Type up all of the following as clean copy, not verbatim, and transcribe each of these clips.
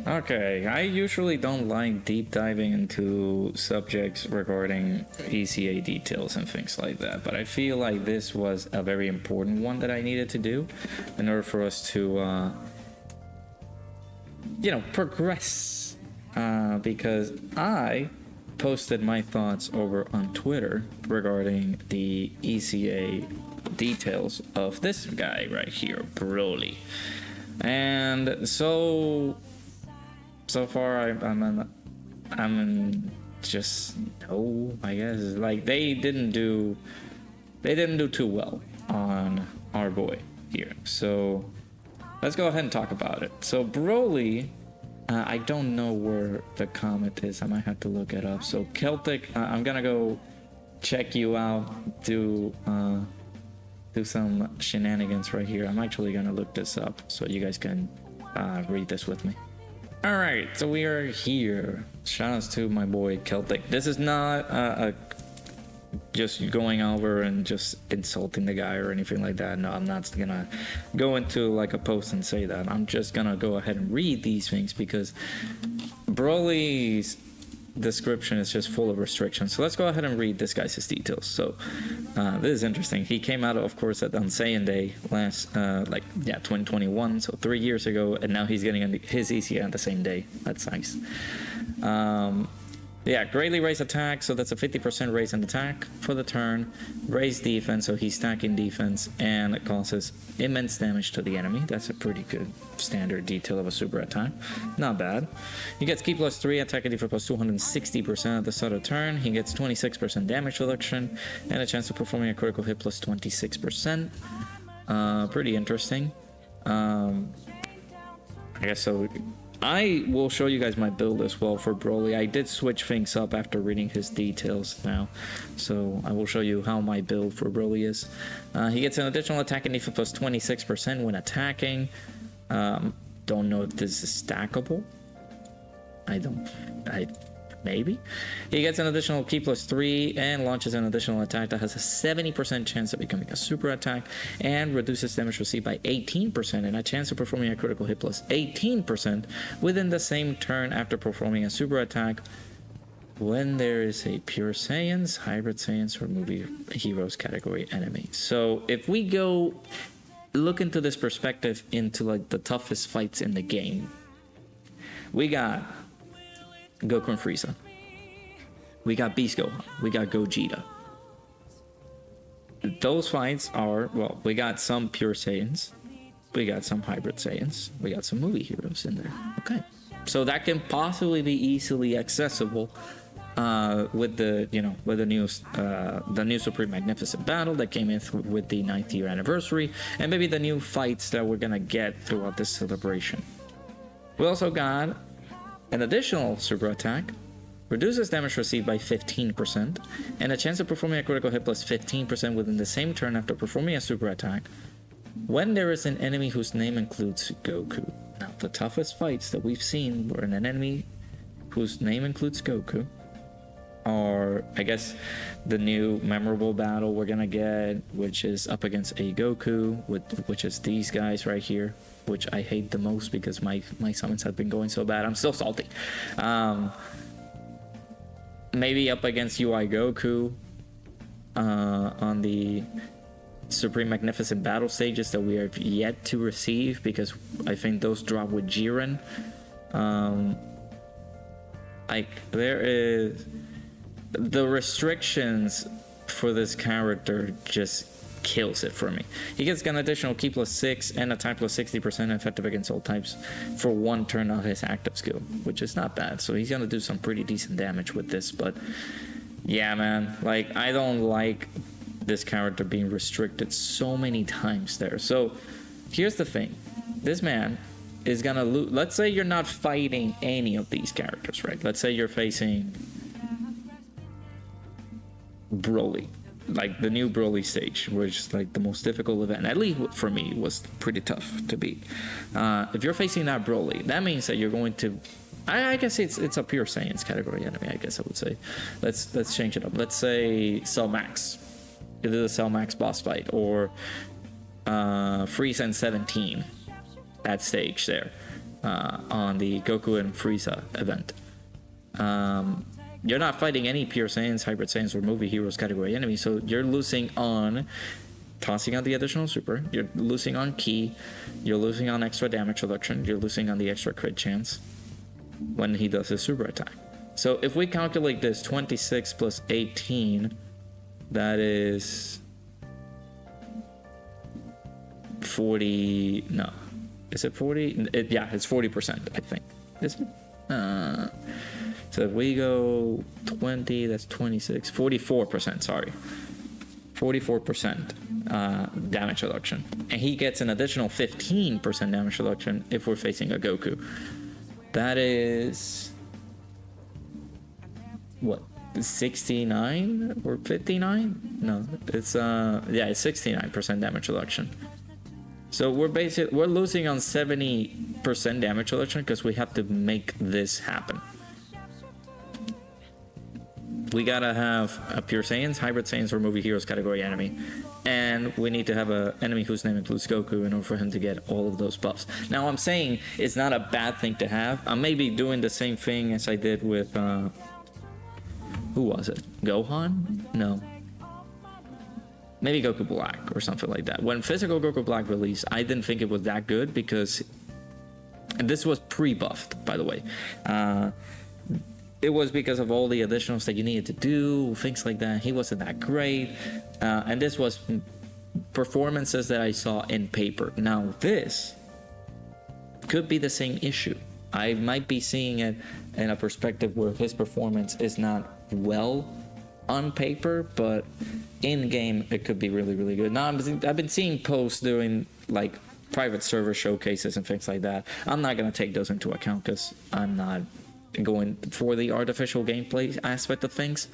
Okay, I usually don't like deep diving into subjects regarding ECA details and things like that, but I feel like this was a very important one that I needed to do in order for us to, progress. Because I posted my thoughts over on Twitter regarding the ECA details of this guy right here, Broly. And so far I'm just no, I guess. Like they didn't do too well on our boy here. So let's go ahead and talk about it. So Broly, I don't know where the comment is. I might have to look it up. So Celtic, I'm gonna go check you out. Do some shenanigans right here. I'm actually gonna look this up so you guys can read this with me. All right, so we are here. Shoutouts to my boy Celtic. This is not just going over and just insulting the guy or anything like that. No, I'm not gonna go into like a post and say that. I'm just gonna go ahead and read these things because Broly's description is just full of restrictions. So let's go ahead and read this guy's details. So this is interesting. He came out, of course, at INT SAIYAN Day last 2021, so 3 years ago, and now he's getting his ECA on the same day. That's nice. Greatly raised attack, so that's a 50% raise in attack for the turn. Raised defense, so he's stacking defense, and it causes immense damage to the enemy. That's a pretty good standard detail of a super attack. Not bad. He gets Ki +3, attack and defense plus 260% at the start of the turn. He gets 26% damage reduction, and a chance of performing a critical hit plus 26%. Pretty interesting. I guess so. I will show you guys my build as well for Broly. I did switch things up after reading his details now, so I will show you how my build for Broly is. He gets an additional attack and defense plus 26% when attacking. Don't know if this is stackable. Maybe. He gets an additional Ki +3 and launches an additional attack that has a 70% chance of becoming a super attack and reduces damage received by 18% and a chance of performing a critical hit plus 18% within the same turn after performing a super attack when there is a pure Saiyans, hybrid Saiyans, or movie heroes category enemy. So if we go look into this perspective into like the toughest fights in the game, we got Goku and Frieza. We got Beast Gohan. We got Gogeta. Those fights are, well, we got some pure Saiyans. We got some hybrid Saiyans. We got some movie heroes in there. Okay. So that can possibly be easily accessible with the new Supreme Magnificent Battle that came in with the 9th year anniversary, and maybe the new fights that we're gonna get throughout this celebration. We also got an additional super attack, reduces damage received by 15%, and a chance of performing a critical hit plus 15% within the same turn after performing a super attack when there is an enemy whose name includes Goku. Now, the toughest fights that we've seen were an enemy whose name includes Goku, or I guess the new memorable battle we're gonna get, which is up against a Goku, which is these guys right here, which I hate the most because my summons have been going so bad. I'm still salty. Maybe up against UI Goku on the Supreme Magnificent Battle stages that we have yet to receive, because I think those drop with Jiren. There is the restrictions for this character just kills it for me. He gets an additional Ki +6 and attack plus 60% effective against all types for one turn on his active skill, which is not bad. So he's gonna do some pretty decent damage with this. But yeah, man, like I don't like this character being restricted so many times there. So here's the thing: this man is gonna lose. Let's say you're not fighting any of these characters, right? Let's say you're facing Broly, like the new Broly stage, which is like the most difficult event, at least for me, was pretty tough to beat. If you're facing that Broly, that means that you're going to, I guess it's a pure Saiyans category enemy, I guess I would say. Let's change it up. Let's say Cell Max. Either the Cell Max boss fight or Frieza and 17, that stage there. on the Goku and Frieza event. You're not fighting any Pure Saiyans, Hybrid Saiyans, or Movie Heroes category enemies, so you're losing on tossing out the additional super, you're losing on ki, you're losing on extra damage reduction, you're losing on the extra crit chance when he does his super attack. So if we calculate this 26 plus 18, that is 40, no, is it 40? Yeah, it's 40%, I think. Is it? So if we go 20, that's 26, 44%, sorry. 44% damage reduction. And he gets an additional 15% damage reduction if we're facing a Goku. That is... what? 69 or 59? No, it's yeah, it's 69% damage reduction. So we're losing on 70% damage reduction because we have to make this happen. We gotta have a Pure Saiyans, Hybrid Saiyans, or Movie Heroes category enemy, and we need to have an enemy whose name includes Goku in order for him to get all of those buffs. Now I'm saying it's not a bad thing to have. I'm maybe doing the same thing as I did with who was it? Gohan? No. Maybe Goku Black or something like that. When physical Goku Black released, I didn't think it was that good because, and this was pre-buffed, by the way. It was because of all the additionals that you needed to do, things like that. He wasn't that great. And this was performances that I saw in paper. Now this could be the same issue. I might be seeing it in a perspective where his performance is not well on paper, but in game it could be really, really good. Now I've been seeing posts doing like private server showcases and things like that. I'm not gonna take those into account because I'm not going for the artificial gameplay aspect of things.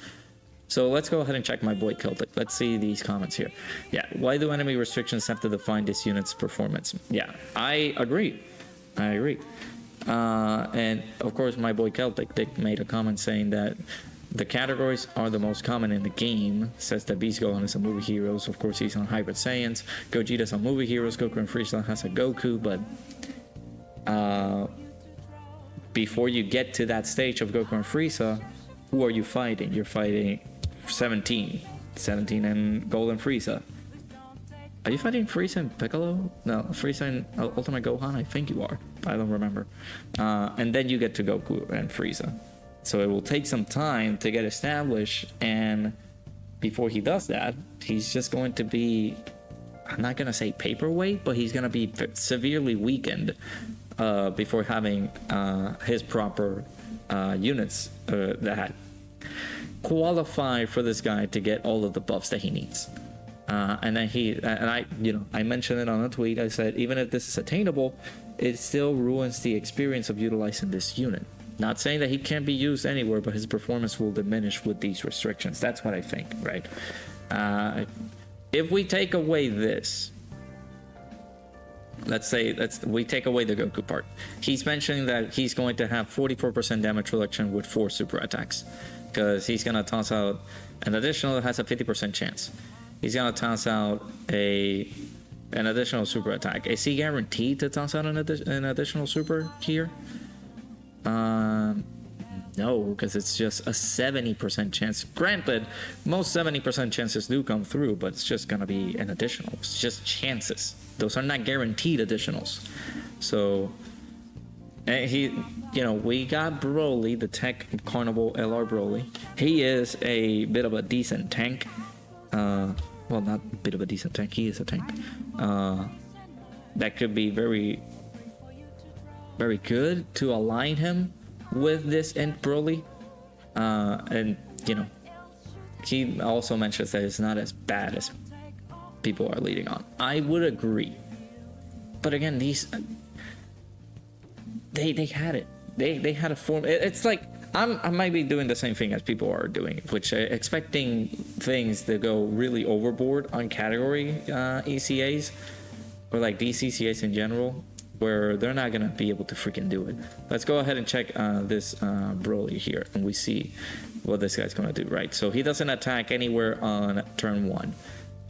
So let's go ahead and check my boy Celtic. Let's see these comments here. Yeah, why do enemy restrictions have to define this unit's performance? Yeah, I agree. And of course my boy Celtic, they made a comment saying that the categories are the most common in the game. Says that Beast Gohan is on Movie Heroes. Of course he's on Hybrid Saiyans. Gogeta's on Movie Heroes. Goku and Frieza has a Goku, but before you get to that stage of Goku and Frieza, who are you fighting? You're fighting 17 and Golden Frieza. Are you fighting Frieza and Piccolo? No, Frieza and Ultimate Gohan? I think you are. I don't remember. And then you get to Goku and Frieza. So it will take some time to get established, and before he does that, he's just going to be, I'm not going to say paperweight, but he's going to be severely weakened before having his proper units that qualify for this guy to get all of the buffs that he needs. And then I mentioned it on a tweet. I said, even if this is attainable, it still ruins the experience of utilizing this unit. Not saying that he can't be used anywhere, but his performance will diminish with these restrictions. That's what I think, right? If we take away this, we take away the Goku part. He's mentioning that he's going to have 44% damage reduction with 4 super attacks, because he's going to toss out an additional that has a 50% chance. He's going to toss out an additional super attack. Is he guaranteed to toss out an additional super here? No, because it's just a 70% chance. Granted, most 70% chances do come through, but it's just gonna be an additional. It's just chances. Those are not guaranteed additionals. So, and we got Broly, the Tech Carnival LR Broly. He is a bit of a decent tank. Well, not a bit of a decent tank. He is a tank. That could be very, very good to align him with this INT Broly. And he also mentions that it's not as bad as people are leading on. I would agree, but again, these they had it. They had a form. It's like I might be doing the same thing as people are doing, which expecting things to go really overboard on category ECAs or like DCCAs in general, where they're not gonna be able to freaking do it. Let's go ahead and check this Broly here, and we see what this guy's gonna do, right? So he doesn't attack anywhere on turn 1.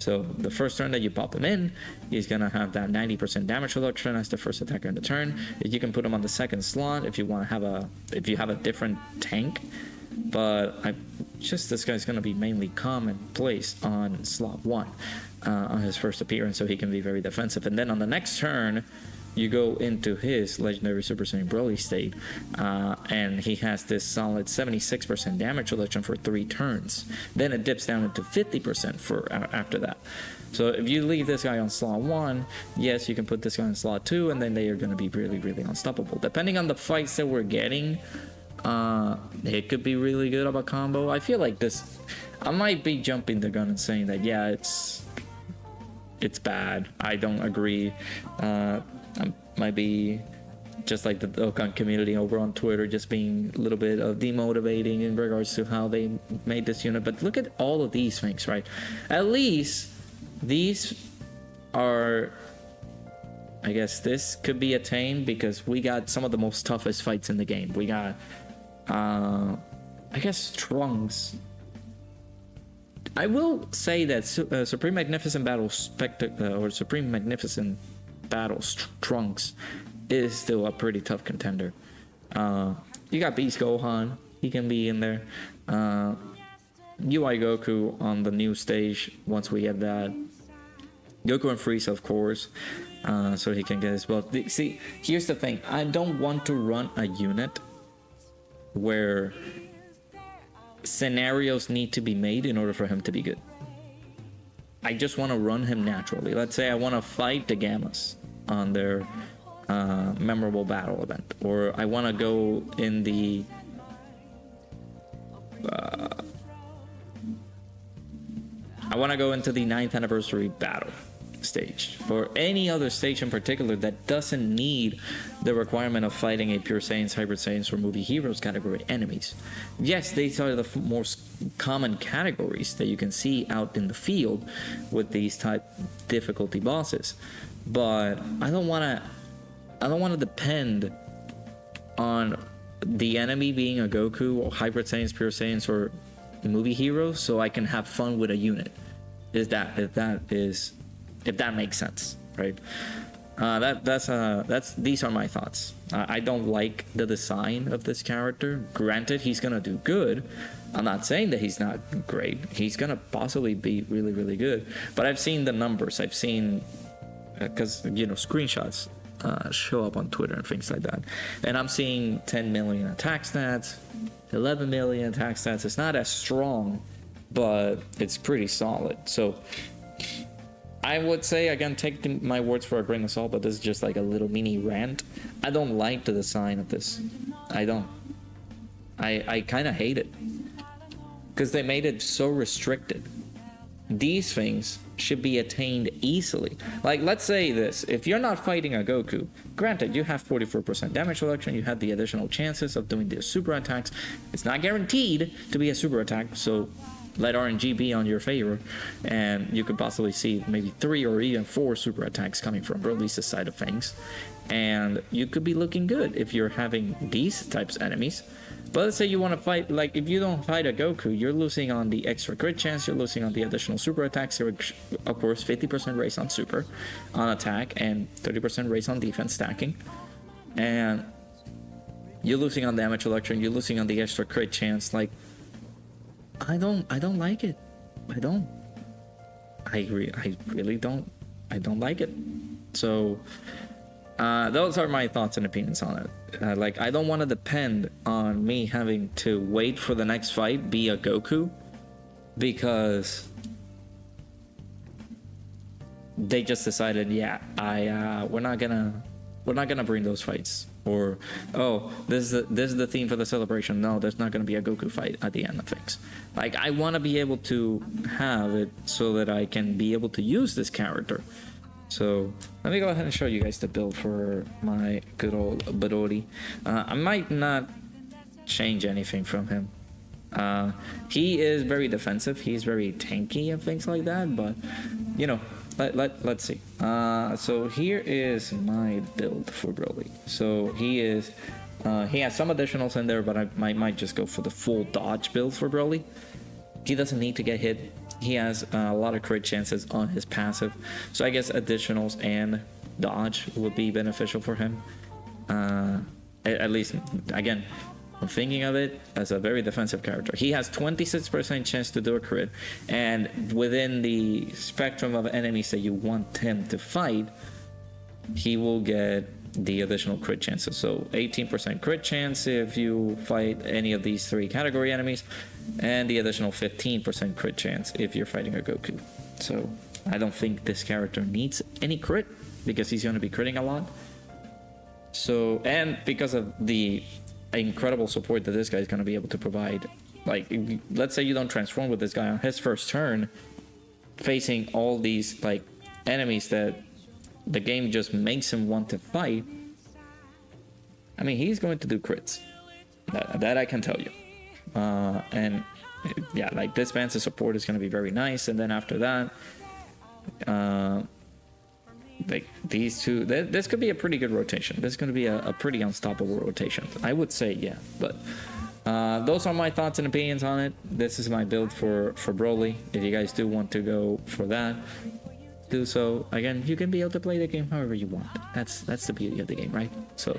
So the first turn that you pop him in, he's gonna have that 90% damage reduction as the first attacker in the turn. You can put him on the second slot if you want to have a different tank. But this guy's gonna be mainly common placed on slot 1 on his first appearance, so he can be very defensive. And then on the next turn, you go into his legendary Super Saiyan Broly state, and he has this solid 76% damage reduction for 3 turns. Then it dips down into 50% for after that. So if you leave this guy on slot 1, yes, you can put this guy on slot 2, and then they are going to be really, really unstoppable. Depending on the fights that we're getting, it could be really good of a combo. I feel like this, I might be jumping the gun and saying that, yeah, it's bad. I don't agree. Might be just like the Dokkan community over on Twitter, just being a little bit demotivating in regards to how they made this unit. But look at all of these things, right? At least these are, I guess this could be attained because we got some of the most toughest fights in the game. We got, I guess, Trunks. I will say that Supreme Magnificent Battle or Supreme Magnificent Battles Trunks is still a pretty tough contender. You got Beast Gohan, he can be in there. UI Goku on the new stage once we get that. Goku and Frieza, of course, so he can get his belt. See, here's the thing: I don't want to run a unit where scenarios need to be made in order for him to be good. I just want to run him naturally. Let's say I want to fight the Gammas on their memorable battle event, or I want to go in the I want to go into the 9th anniversary battle stage, or any other stage in particular that doesn't need the requirement of fighting a Pure Saiyans, Hybrid Saiyans, or Movie Heroes category enemies. Yes, these are the most common categories that you can see out in the field with these type difficulty bosses, but I don't want to depend on the enemy being a Goku or Hybrid Saiyans, Pure Saiyans, or Movie Heroes so I can have fun with a unit. If that makes sense, right? These are my thoughts. I don't like the design of this character. Granted, he's gonna do good. I'm not saying that he's not great. He's gonna possibly be really, really good. But I've seen the numbers. I've seen, because screenshots show up on Twitter and things like that, and I'm seeing 10 million attack stats, 11 million attack stats. It's not as strong, but it's pretty solid. So I would say, again, take my words for a grain of salt, but this is just like a little mini rant. I don't like the design of this. I don't. I kind of hate it because they made it so restricted. These things should be attained easily. Like, let's say this: if you're not fighting a Goku, granted, you have 44% damage reduction, you have the additional chances of doing the super attacks. It's not guaranteed to be a super attack, so let RNG be on your favor, and you could possibly see maybe 3 or even 4 super attacks coming from Brolys' side of things, and you could be looking good if you're having these types of enemies. But let's say you want to fight, like, if you don't fight a Goku, you're losing on the extra crit chance, you're losing on the additional super attacks. You're, of course, 50% raise on super on attack and 30% raise on defense stacking, and you're losing on damage reduction, you're losing on the extra crit chance. Like, I don't like it. I really don't like it. So those are my thoughts and opinions on it. Like, I don't want to depend on me having to wait for the next fight be a Goku, because they just decided, yeah, we're not gonna bring those fights. Or, oh, this is the theme for the celebration. No, there's not going to be a Goku fight at the end of things. Like, I want to be able to have it so that I can be able to use this character. So let me go ahead and show you guys the build for my good old Broly. I might not change anything from him. He is very defensive. He's very tanky and things like that. But, let's see. So here is my build for Broly. So he has some additionals in there, but I might just go for the full dodge build for Broly. He doesn't need to get hit he has a lot of crit chances on his passive, so I guess additionals and dodge would be beneficial for him. At least, again, I'm thinking of it as a very defensive character. He has 26% chance to do a crit, and within the spectrum of enemies that you want him to fight, he will get the additional crit chances. So 18% crit chance if you fight any of these 3 category enemies, and the additional 15% crit chance if you're fighting a Goku. So I don't think this character needs any crit because he's going to be critting a lot. So, and because of the incredible support that this guy is going to be able to provide, like, let's say you don't transform with this guy on his first turn, facing all these like enemies that the game just makes him want to fight. I mean, he's going to do crits. That I can tell you. And yeah, like this Vance's support is going to be very nice. And then after that, like these two, this could be a pretty good rotation. This is going to be a pretty unstoppable rotation, I would say. Yeah, but those are my thoughts and opinions on it. This is my build for Broly. If you guys do want to go for that, do so. Again, you can be able to play the game however you want. That's the beauty of the game, right? So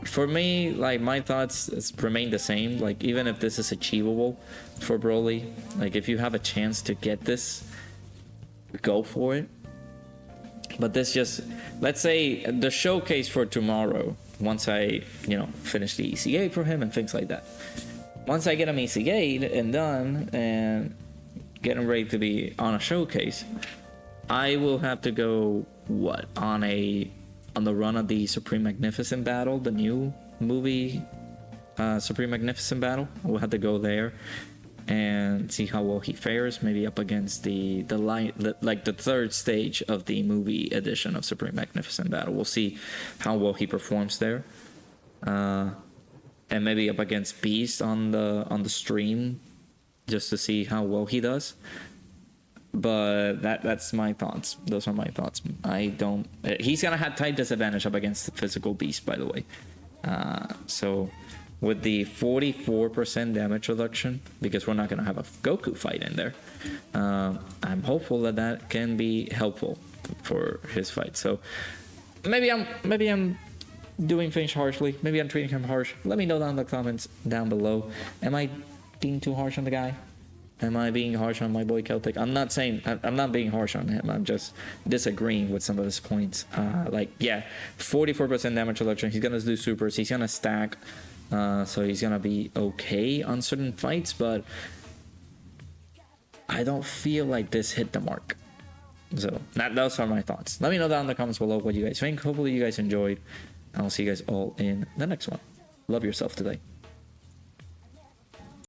for me, like, my thoughts remain the same. Like, even if this is achievable for Broly, like if you have a chance to get this, go for it. But this just, let's say the showcase for tomorrow, once I, you know, finish the ECA for him and things like that. Once I get him ECA'd and done and get him ready to be on a showcase, I will have to go, what, on the run of the Supreme Magnificent Battle, the new movie Supreme Magnificent Battle. We'll have to go there and see how well he fares, maybe up against the third stage of the movie edition of Supreme Magnificent Battle. We'll see how well he performs there, and maybe up against Beast on the stream, just to see how well he does. But that's my thoughts. Those are my thoughts. He's gonna have type disadvantage up against the physical Beast, by the way. So with the 44% damage reduction, because we're not going to have a Goku fight in there, I'm hopeful that can be helpful for his fight. So maybe I'm doing things harshly. Maybe I'm treating him harsh. Let me know down in the comments down below. Am I being too harsh on the guy? Am I being harsh on my boy Celtic? I'm not being harsh on him. I'm just disagreeing with some of his points. Like, yeah, 44% damage reduction. He's going to do supers. He's going to stack. So he's gonna be okay on certain fights, but I don't feel like this hit the mark. So those are my thoughts. Let me know down in the comments below what you guys think. Hopefully you guys enjoyed. I'll see you guys all in the next one. Love yourself today.